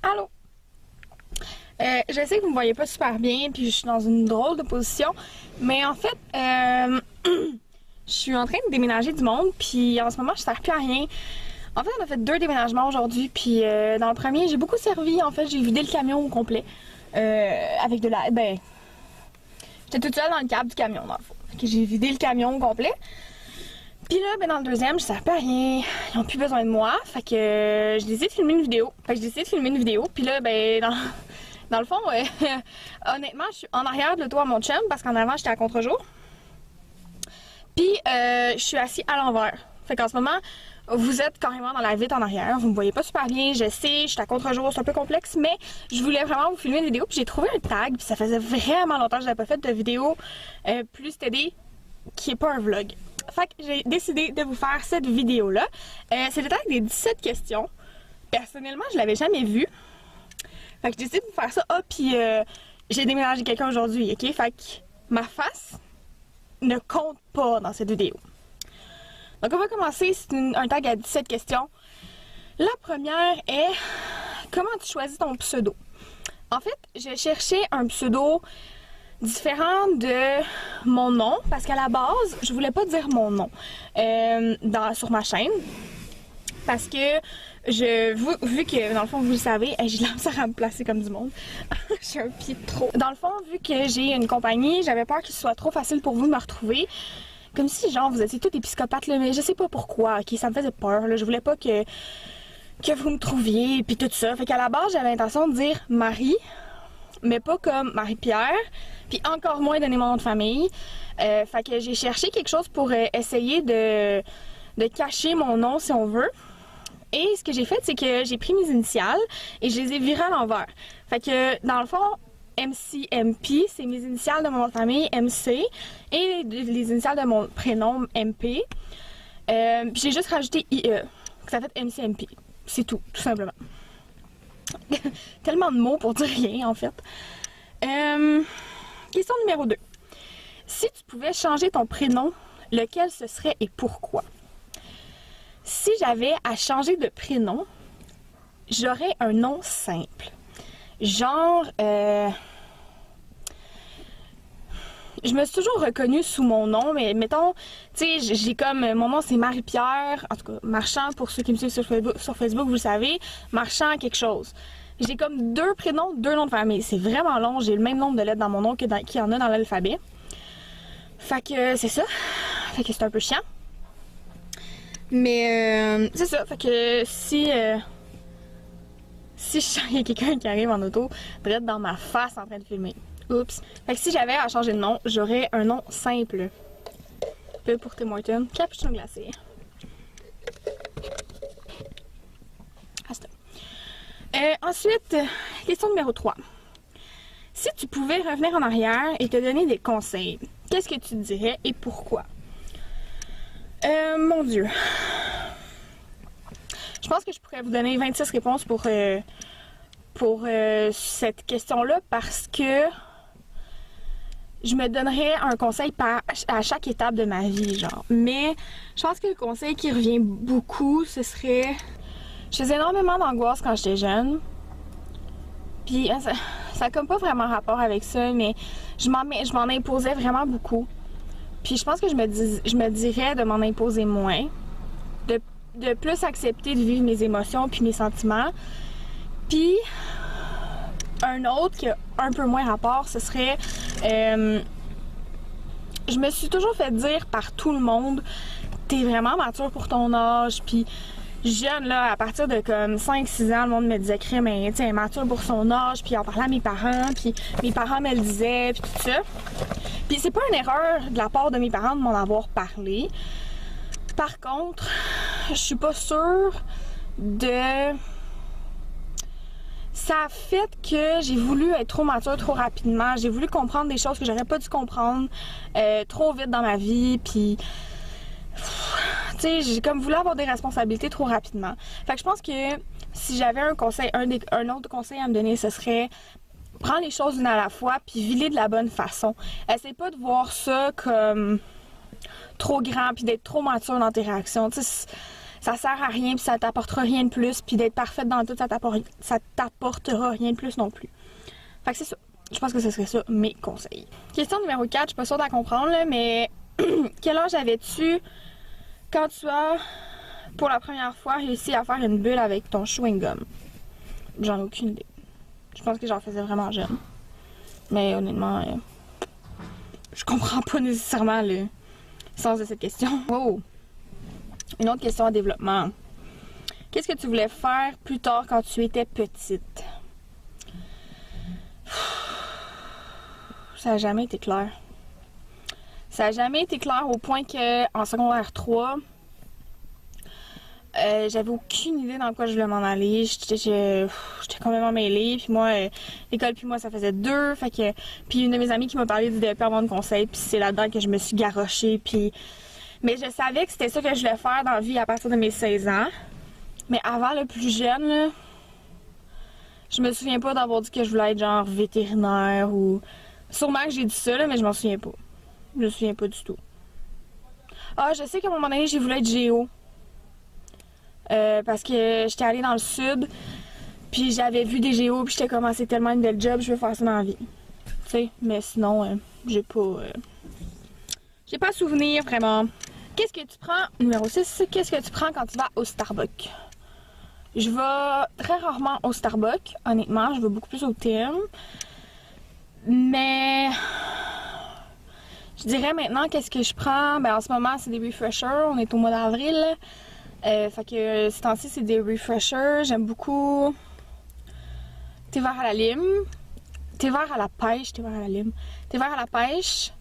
Allô? Je sais que vous me voyez pas super bien, puis je suis dans une drôle de position, mais en fait, je suis en train de déménager du monde, puis en ce moment, je sers plus à rien. En fait, on a fait 2 déménagements aujourd'hui, puis dans le premier, j'ai beaucoup servi. En fait, j'ai vidé le camion au complet, avec de la... Ben, j'étais toute seule dans le cab du camion, dans le fond. Fait que j'ai vidé le camion au complet. Puis là, ben dans le deuxième, je sers plus à rien. Ils ont plus besoin de moi, fait que j'ai décidé de filmer une vidéo. Puis là, ben dans le fond, honnêtement, je suis en arrière de l'auto à mon chum parce qu'en avant, j'étais à contre-jour. Puis je suis assis à l'envers. Fait qu'en ce moment, vous êtes carrément dans la vitre en arrière. Vous me voyez pas super bien, je sais, je suis à contre-jour, c'est un peu complexe, mais je voulais vraiment vous filmer une vidéo. Puis j'ai trouvé un tag, puis ça faisait vraiment longtemps que je n'avais pas fait de vidéo plus TD qui est pas un vlog. Fait que j'ai décidé de vous faire cette vidéo-là. C'est le tag des 17 questions. Personnellement, je l'avais jamais vu. Fait que j'ai décidé de vous faire ça. Ah, puis j'ai déménagé quelqu'un aujourd'hui, ok? Fait que ma face ne compte pas dans cette vidéo. Donc on va commencer, c'est un tag à 17 questions. La première est, comment tu choisis ton pseudo? En fait, j'ai cherché un pseudo différent de mon nom, parce qu'à la base, je voulais pas dire mon nom sur ma chaîne. Parce que vu que, dans le fond, vous le savez, j'ai de la misère à me placer comme du monde. J'ai un pied de trop. Dans le fond, vu que j'ai une compagnie, j'avais peur qu'il soit trop facile pour vous de me retrouver. Comme si, genre, vous étiez tous des psychopathes, là, mais je sais pas pourquoi, ok? Ça me faisait peur, là. Je voulais pas que vous me trouviez, puis tout ça. Fait qu'à la base, j'avais l'intention de dire Marie, mais pas comme Marie-Pierre, puis encore moins donner mon nom de famille. Fait que j'ai cherché quelque chose pour essayer de cacher mon nom, si on veut. Et ce que j'ai fait, c'est que j'ai pris mes initiales et je les ai virées à l'envers. Fait que, dans le fond, MCMP, c'est mes initiales de mon nom de famille, MC, et les initiales de mon prénom, MP. Puis j'ai juste rajouté IE, que ça fait MCMP. C'est tout simplement. Tellement de mots pour dire rien, en fait. Question numéro 2. Si tu pouvais changer ton prénom, lequel ce serait et pourquoi? Si j'avais à changer de prénom, j'aurais un nom simple. Genre, je me suis toujours reconnue sous mon nom, mais mettons, tu sais, j'ai comme, mon nom c'est Marie-Pierre, en tout cas, Marchand, pour ceux qui me suivent sur Facebook, vous le savez, Marchand quelque chose. J'ai comme 2 prénoms, 2 noms de famille. C'est vraiment long, j'ai le même nombre de lettres dans mon nom qu'il y en a dans l'alphabet. Fait que c'est ça. Fait que c'est un peu chiant. Mais c'est ça. Fait que si je sens qu'il y a quelqu'un qui arrive en auto, direct dans ma face en train de filmer. Oups. Fait que si j'avais à changer de nom, j'aurais un nom simple. Peu pour Tim Hortons, cappuccino glacé. Ensuite, question numéro 3. Si tu pouvais revenir en arrière et te donner des conseils, qu'est-ce que tu dirais et pourquoi? Mon Dieu. Je pense que je pourrais vous donner 26 réponses pour cette question-là parce que je me donnerais un conseil à chaque étape de ma vie, genre. Mais je pense que le conseil qui revient beaucoup, ce serait... Je faisais énormément d'angoisse quand j'étais jeune. Puis ça a comme pas vraiment rapport avec ça, mais je m'en imposais vraiment beaucoup. Puis je pense que je me dirais de m'en imposer moins. De plus accepter de vivre mes émotions puis mes sentiments. Puis un autre qui a un peu moins rapport, ce serait... je me suis toujours fait dire par tout le monde, t'es vraiment mature pour ton âge, puis jeune, là, à partir de comme 5-6 ans, le monde me disait que mais tu sais, mature pour son âge, puis en parlait à mes parents, puis mes parents me le disaient, puis tout ça. Puis c'est pas une erreur de la part de mes parents de m'en avoir parlé. Par contre, je suis pas sûre de... Ça a fait que j'ai voulu être trop mature trop rapidement. J'ai voulu comprendre des choses que j'aurais pas dû comprendre trop vite dans ma vie, puis... Tu sais, j'ai comme voulu avoir des responsabilités trop rapidement. Fait que je pense que si j'avais un conseil, un autre conseil à me donner, ce serait prendre les choses une à la fois puis viler de la bonne façon. Essaye pas de voir ça comme trop grand puis d'être trop mature dans tes réactions. Tu sais, ça sert à rien, puis ça t'apportera rien de plus, puis d'être parfaite dans tout, ça t'apportera rien de plus non plus. Fait que c'est ça. Je pense que ce serait ça, mes conseils. Question numéro 4, je suis pas sûre d'en comprendre, là, mais quel âge avais-tu quand tu as, pour la première fois, réussi à faire une bulle avec ton chewing-gum? J'en ai aucune idée. Je pense que j'en faisais vraiment jeune. Mais honnêtement, je comprends pas nécessairement le sens de cette question. Oh! Une autre question en développement. Qu'est-ce que tu voulais faire plus tard quand tu étais petite? Ça n'a jamais été clair. Ça n'a jamais été clair au point que en secondaire 3, j'avais aucune idée dans quoi je voulais m'en aller. J'étais complètement mêlée. Puis moi, l'école puis moi, ça faisait 2. Fait que, puis une de mes amies qui m'a parlé du DEP en de conseil. Puis c'est là-dedans que je me suis garochée. Puis, mais je savais que c'était ça que je voulais faire dans la vie à partir de mes 16 ans. Mais avant, le plus jeune, là, je me souviens pas d'avoir dit que je voulais être genre vétérinaire ou... Sûrement que j'ai dit ça, là, mais je m'en souviens pas. Je me souviens pas du tout. Ah, je sais qu'à un moment donné, j'ai voulu être géo. Parce que j'étais allée dans le sud, puis j'avais vu des géos, puis j'étais comme, ah, c'est tellement une belle job, je veux faire ça dans la vie. Tu sais, mais sinon, j'ai pas souvenir vraiment. Qu'est-ce que tu prends, numéro 6, qu'est-ce que tu prends quand tu vas au Starbucks? Je vais très rarement au Starbucks, honnêtement, je vais beaucoup plus au Tim. Mais je dirais maintenant qu'est-ce que je prends. Ben en ce moment c'est des refreshers, on est au mois d'avril. Fait que ces temps-ci c'est des refreshers. J'aime beaucoup thé vert à la lime, thé vert à la pêche, thé vert à la lime, thé vert à la pêche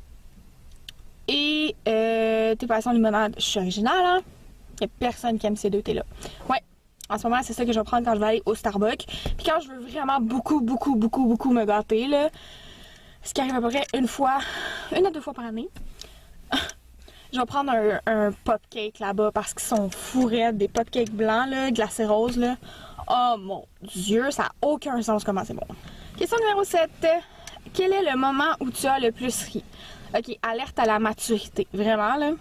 et thé passion limonade. Je suis originale, hein? Il y a personne qui aime ces 2 thés-là. Ouais. En ce moment, c'est ça que je vais prendre quand je vais aller au Starbucks. Puis quand je veux vraiment beaucoup me gâter, là, ce qui arrive à peu près une à 2 fois par année, je vais prendre un popcake là-bas parce qu'ils sont fous raides, des popcakes blancs, là, glacés roses, là. Oh mon Dieu, ça n'a aucun sens comment c'est bon. Question numéro 7. Quel est le moment où tu as le plus ri? Ok, alerte à la maturité. Vraiment, là.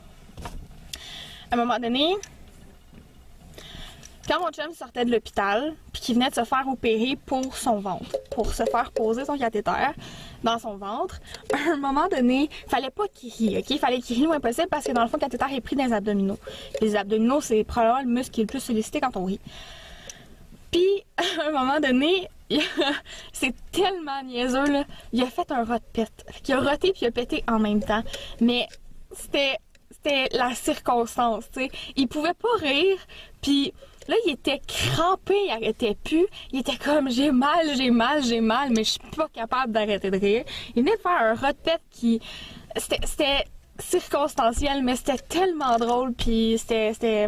À un moment donné... Quand mon chum sortait de l'hôpital, puis qu'il venait de se faire opérer pour son ventre, pour se faire poser son cathéter dans son ventre, à un moment donné, fallait pas qu'il rie, ok? Fallait qu'il rie le moins possible parce que dans le fond, le cathéter est pris dans les abdominaux. Les abdominaux, c'est probablement le muscle qui est le plus sollicité quand on rit. Puis, à un moment donné, c'est tellement niaiseux, là, il a fait un rot de pète. Il a roté puis il a pété en même temps. Mais c'était la circonstance, tu sais. Il pouvait pas rire, puis... Là, il était crampé, il arrêtait plus. Il était comme, j'ai mal, mais je suis pas capable d'arrêter de rire. Il venait de faire un rot-tête qui... C'était circonstanciel, mais c'était tellement drôle, puis c'était...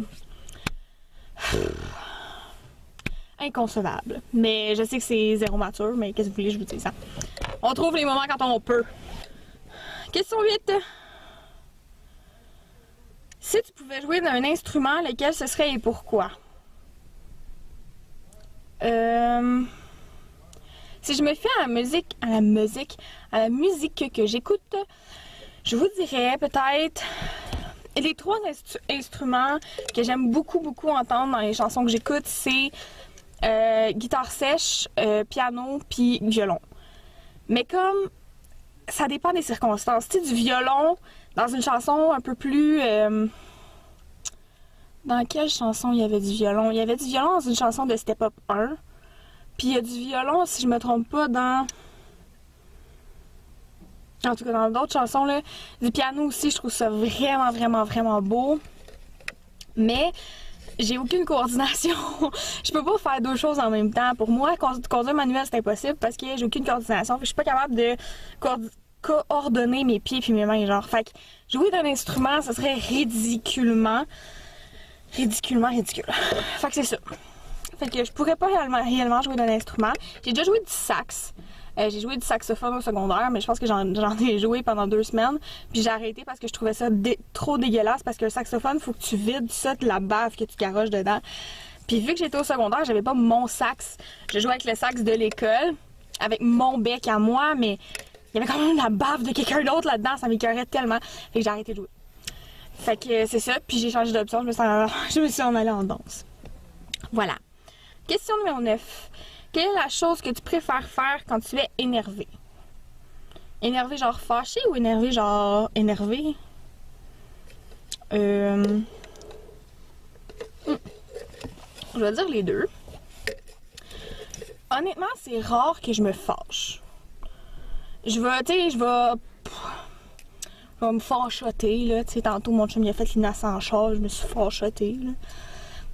inconcevable. Mais je sais que c'est zéro mature, mais qu'est-ce que vous voulez, je vous dis ça. On trouve les moments quand on peut. Question 8. Si tu pouvais jouer d'un instrument, lequel ce serait et pourquoi? Si je me fie à la musique que j'écoute, je vous dirais peut-être les 3 instruments que j'aime beaucoup entendre dans les chansons que j'écoute, c'est guitare sèche, piano puis violon. Mais comme ça dépend des circonstances, tu sais, du violon dans une chanson un peu plus dans quelle chanson il y avait du violon? Il y avait du violon dans une chanson de Step Up 1. Puis il y a du violon, si je me trompe pas, dans... En tout cas, dans d'autres chansons, là. Du piano aussi, je trouve ça vraiment beau. Mais j'ai aucune coordination. Je peux pas faire 2 choses en même temps. Pour moi, conduire manuel, c'est impossible parce que j'ai aucune coordination. Fait que je suis pas capable de coordonner mes pieds puis mes mains, genre. Fait que jouer d'un instrument, ça serait ridiculement ridicule. Fait que c'est ça. Fait que je pourrais pas réellement jouer d'un instrument. J'ai déjà joué du sax. J'ai joué du saxophone au secondaire, mais je pense que j'en ai joué pendant 2 semaines. Puis j'ai arrêté parce que je trouvais ça trop dégueulasse. Parce que le saxophone, faut que tu vides ça de la bave que tu garoches dedans. Puis vu que j'étais au secondaire, j'avais pas mon sax. Je jouais avec le sax de l'école, avec mon bec à moi, mais il y avait quand même la bave de quelqu'un d'autre là-dedans. Ça m'écœurait tellement. Fait que j'ai arrêté de jouer. Fait que c'est ça, puis j'ai changé d'option, je me suis en allée en danse. Voilà. Question numéro 9. Quelle est la chose que tu préfères faire quand tu es énervé? Énervé genre fâché ou énervé genre énervé? Je vais dire les deux. Honnêtement, c'est rare que je me fâche. Je vais me fâchoter, là. Tu sais, tantôt, mon chum, il a fait l'innocent en char, je me suis fâchotée, là.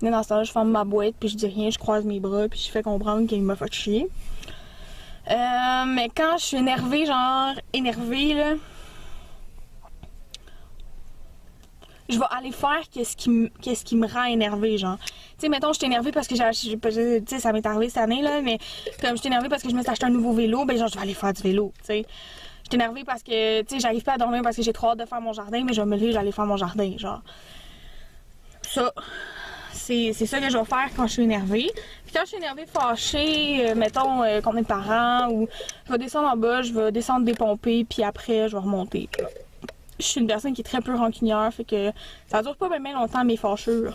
Mais dans ce temps-là, je ferme ma boîte, puis je dis rien, je croise mes bras, puis je fais comprendre qu'il m'a fait chier. Mais quand je suis énervée, genre, là, je vais aller faire qu'est-ce qui me rend énervée, genre. Tu sais, mettons, je suis énervée parce que tu sais, ça m'est arrivé cette année, là, mais comme je suis énervée parce que je me suis acheté un nouveau vélo, ben genre, je vais aller faire du vélo, tu sais. Je suis énervée parce que, tu sais, j'arrive pas à dormir parce que j'ai trop hâte de faire mon jardin, mais je vais me lever, j'allais faire mon jardin, genre. Ça, c'est ça que je vais faire quand je suis énervée. Puis quand je suis énervée, fâchée, mettons, contre mes parents, ou je vais descendre en bas, je vais descendre dépomper, puis après, je vais remonter. Je suis une personne qui est très peu rancunière, fait que ça dure pas bien longtemps mes fâchages.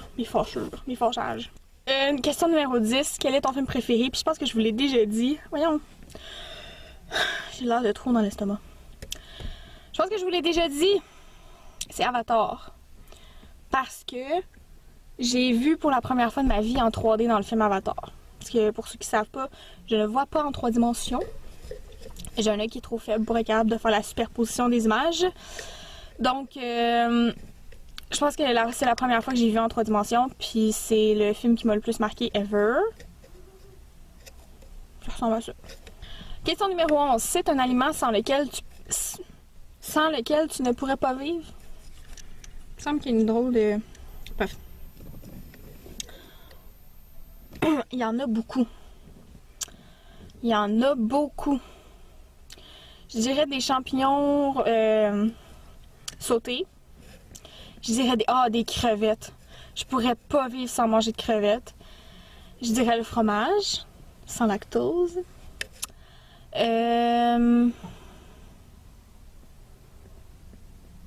Question numéro 10. Quel est ton film préféré? Puis je pense que je vous l'ai déjà dit. Voyons. J'ai l'air de trop dans l'estomac. Je pense que je vous l'ai déjà dit. C'est Avatar. Parce que j'ai vu pour la première fois de ma vie en 3D dans le film Avatar. Parce que pour ceux qui savent pas, je ne vois pas en 3 dimensions. J'ai un œil qui est trop faible pour être capable de faire la superposition des images. Donc, je pense que c'est la première fois que j'ai vu en 3 dimensions, puis c'est le film qui m'a le plus marqué ever. Ça ressemble à ça. Question numéro 11. C'est un aliment sans lequel tu ne pourrais pas vivre? Il me semble qu'il y a une drôle de... Bref. Il y en a beaucoup. Il y en a beaucoup. Je dirais des champignons sautés. Je dirais des crevettes. Je pourrais pas vivre sans manger de crevettes. Je dirais le fromage, sans lactose. Je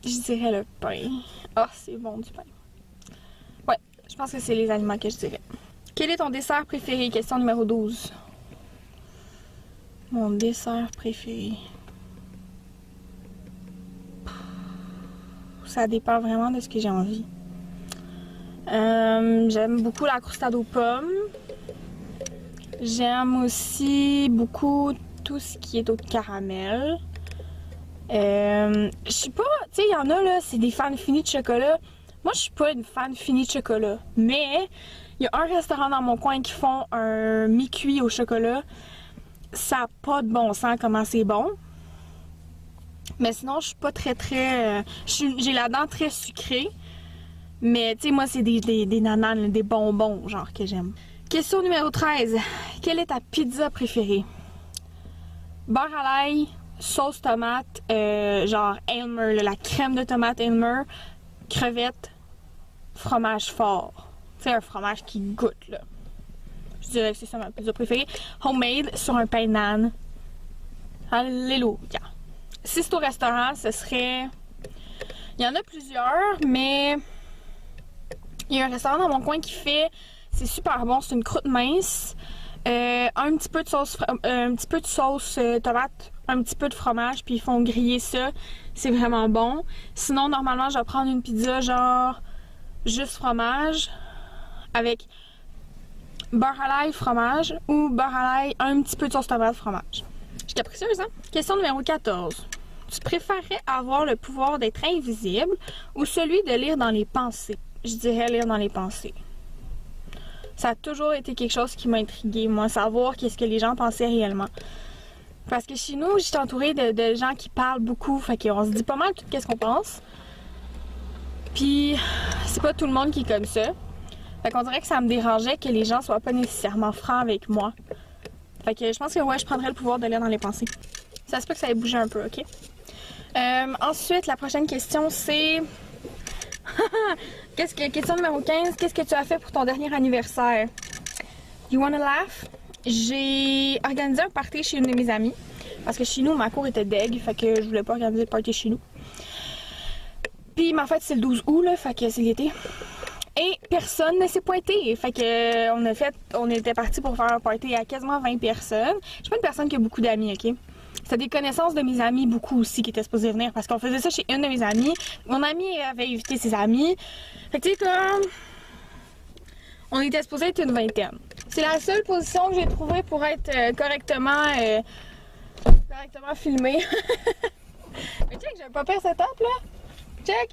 dirais le pain. Ah, c'est bon du pain. Ouais, je pense que c'est les aliments que je dirais. Quel est ton dessert préféré? Question numéro 12. Mon dessert préféré. Ça dépend vraiment de ce que j'ai envie. J'aime beaucoup la croustade aux pommes. J'aime aussi beaucoup tout ce qui est au caramel. Je suis pas... Tu sais, il y en a là, c'est des fans finis de chocolat. Moi, je suis pas une fan finie de chocolat. Mais il y a un restaurant dans mon coin qui font un mi-cuit au chocolat. Ça n'a pas de bon sens comment c'est bon. Mais sinon, je suis pas très... j'ai la dent très sucrée. Mais tu sais, moi, c'est des nananes, des bonbons, genre, que j'aime. Question numéro 13. Quelle est ta pizza préférée? Beurre à l'ail, sauce tomate, genre Elmer, la crème de tomate Elmer, crevettes, fromage fort. Tu sais, un fromage qui goûte, là. Je dirais que c'est ça ma pizza préférée. Homemade sur un pain de naan. Alléluia. Si c'est au restaurant, ce serait... Il y en a plusieurs, mais... Il y a un restaurant dans mon coin qui fait... C'est super bon, c'est une croûte mince. Un petit peu de sauce, tomate, un petit peu de fromage, puis ils font griller ça. C'est vraiment bon. Sinon, normalement, je vais prendre une pizza genre juste fromage avec beurre à l'ail, fromage, ou beurre à l'ail, un petit peu de sauce tomate, fromage. Je suis capricieuse, hein? Question numéro 14. Tu préférerais avoir le pouvoir d'être invisible ou celui de lire dans les pensées? Je dirais lire dans les pensées. Ça a toujours été quelque chose qui m'a intriguée, moi, savoir qu'est-ce que les gens pensaient réellement. Parce que chez nous, je suis entourée de gens qui parlent beaucoup, fait qu'on se dit pas mal tout qu'est-ce qu'on pense. Puis, c'est pas tout le monde qui est comme ça. Fait qu'on dirait que ça me dérangeait que les gens soient pas nécessairement francs avec moi. Fait que je pense que ouais, je prendrais le pouvoir de lire dans les pensées. Ça se peut que ça ait bougé un peu, ok? Ensuite, la prochaine question, c'est... Question numéro 15. Qu'est-ce que tu as fait pour ton dernier anniversaire? You wanna laugh? J'ai organisé un party chez une de mes amies. Parce que chez nous, ma cour était deg. Fait que je voulais pas organiser le party chez nous. Puis ma fête c'est le 12 août, là, fait que c'est l'été. Et personne ne s'est pointé. Fait que on était parti pour faire un party à quasiment 20 personnes. Je suis pas une personne qui a beaucoup d'amis, ok? C'était des connaissances de mes amis beaucoup aussi qui étaient supposés venir parce qu'on faisait ça chez une de mes amies. Mon amie avait invité ses amis. Fait que tu sais, comme. On était supposé être une vingtaine. C'est la seule position que j'ai trouvée pour être correctement filmée. Mais check, j'ai pas peur setup là. Check.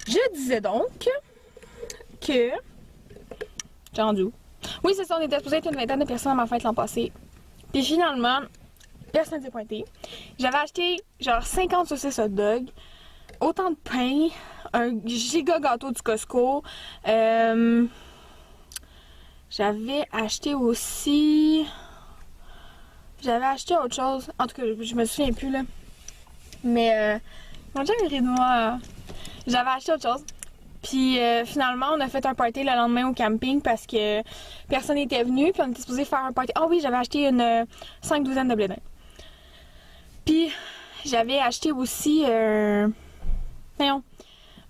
Je disais donc que. J'ai rendu où? Oui, c'est ça, on était supposé être une vingtaine de personnes à ma fête l'an passé. Puis finalement, personne s'est pointé. J'avais acheté genre 50 saucisses hot dog, autant de pain, un giga gâteau du Costco. J'avais acheté aussi. J'avais acheté autre chose. En tout cas, je me souviens plus là. Mais. Mon Dieu, il rit de moi. J'avais acheté autre chose. Puis finalement, on a fait un party le lendemain au camping parce que personne n'était venu. Puis on était supposé faire un party. Ah oui, j'avais acheté une 5 douzaines de blé d'Inde. Puis j'avais acheté aussi. Voyons.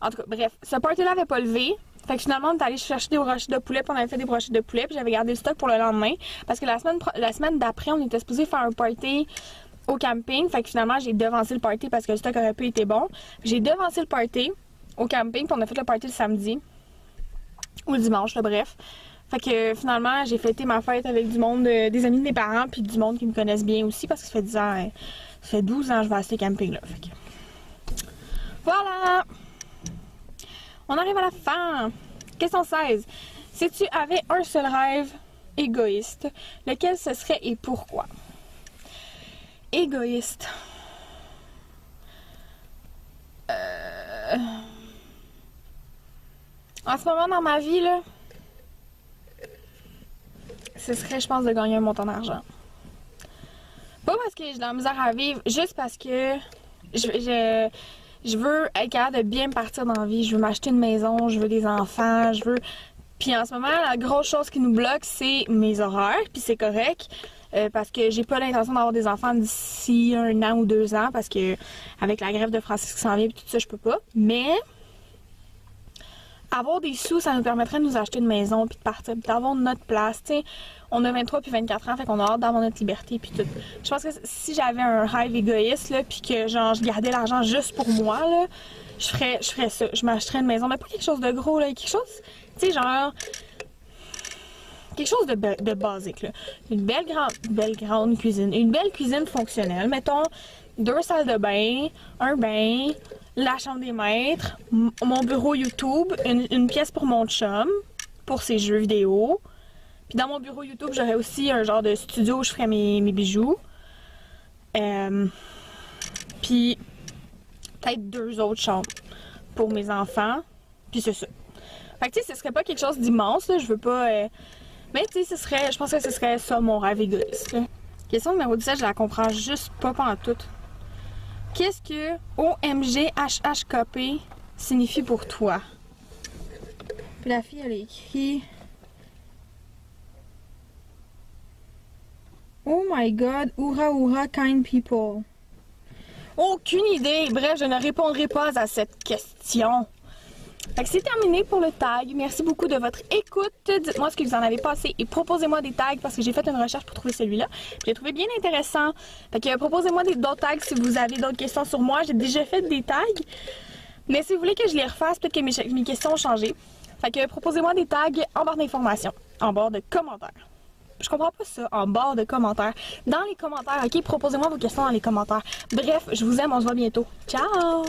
En tout cas, bref, ce party-là avait pas levé. Fait que finalement, on est allé chercher des brochettes de poulet. Puis on avait fait des brochettes de poulet. Puis j'avais gardé le stock pour le lendemain. Parce que la semaine d'après, on était supposé faire un party au camping. Fait que finalement, j'ai devancé le party parce que le stock aurait pu être bon. J'ai devancé le party au camping, puis on a fait le party le samedi. Ou le dimanche, là, bref. Fait que finalement, j'ai fêté ma fête avec du monde, des amis de mes parents, puis du monde qui me connaissent bien aussi, parce que ça fait 10 ans, ça fait 12 ans que je vais à ce camping-là. Fait que. Voilà! On arrive à la fin! Question 16. Si tu avais un seul rêve égoïste, lequel ce serait et pourquoi? Égoïste. En ce moment dans ma vie, là, ce serait, je pense, de gagner un montant d'argent. Pas parce que j'ai de la misère à vivre, juste parce que je veux être capable de bien me partir dans la vie. Je veux m'acheter une maison, je veux des enfants, je veux... Puis en ce moment, la grosse chose qui nous bloque, c'est mes horaires, puis c'est correct. Parce que j'ai pas l'intention d'avoir des enfants d'ici 1 an ou 2 ans, parce que avec la grève de Francis qui s'en vient et tout ça, je peux pas. Mais avoir des sous, ça nous permettrait de nous acheter une maison puis de partir, puis d'avoir notre place. T'sais, on a 23 puis 24 ans, fait qu'on a hâte d'avoir notre liberté puis tout. Je pense que si j'avais un rêve égoïste là, puis que genre je gardais l'argent juste pour moi là, je ferais ça. Je m'achèterais une maison, mais pas quelque chose de gros là, quelque chose, tu sais genre. Quelque chose de basique, là. Une belle grande cuisine. Une belle cuisine fonctionnelle. Mettons 2 salles de bain, un bain, la chambre des maîtres, mon bureau YouTube, une pièce pour mon chum, pour ses jeux vidéo. Puis dans mon bureau YouTube, j'aurais aussi un genre de studio où je ferais mes bijoux. Puis peut-être 2 autres chambres pour mes enfants. Puis c'est ça. Fait que tu sais, ce serait pas quelque chose d'immense, là. Je veux pas... Mais tu sais, je pense que ce serait ça mon rêve égoïste. Là. Question numéro 17, je la comprends juste pas pantoute. Qu'est-ce que OMG HHKP signifie pour toi? Puis la fille, elle a écrit... Oh my god, hurrah hurrah kind people. Aucune idée. Bref, je ne répondrai pas à cette question. Fait que c'est terminé pour le tag. Merci beaucoup de votre écoute. Dites-moi ce que vous en avez pensé et proposez-moi des tags parce que j'ai fait une recherche pour trouver celui-là. Je l'ai trouvé bien intéressant. Fait que proposez-moi d'autres tags si vous avez d'autres questions sur moi. J'ai déjà fait des tags. Mais si vous voulez que je les refasse, peut-être que mes questions ont changé. Fait que proposez-moi des tags en barre d'informations, en barre de commentaires. Je comprends pas ça, en barre de commentaires. Dans les commentaires, ok? Proposez-moi vos questions dans les commentaires. Bref, je vous aime, on se voit bientôt. Ciao!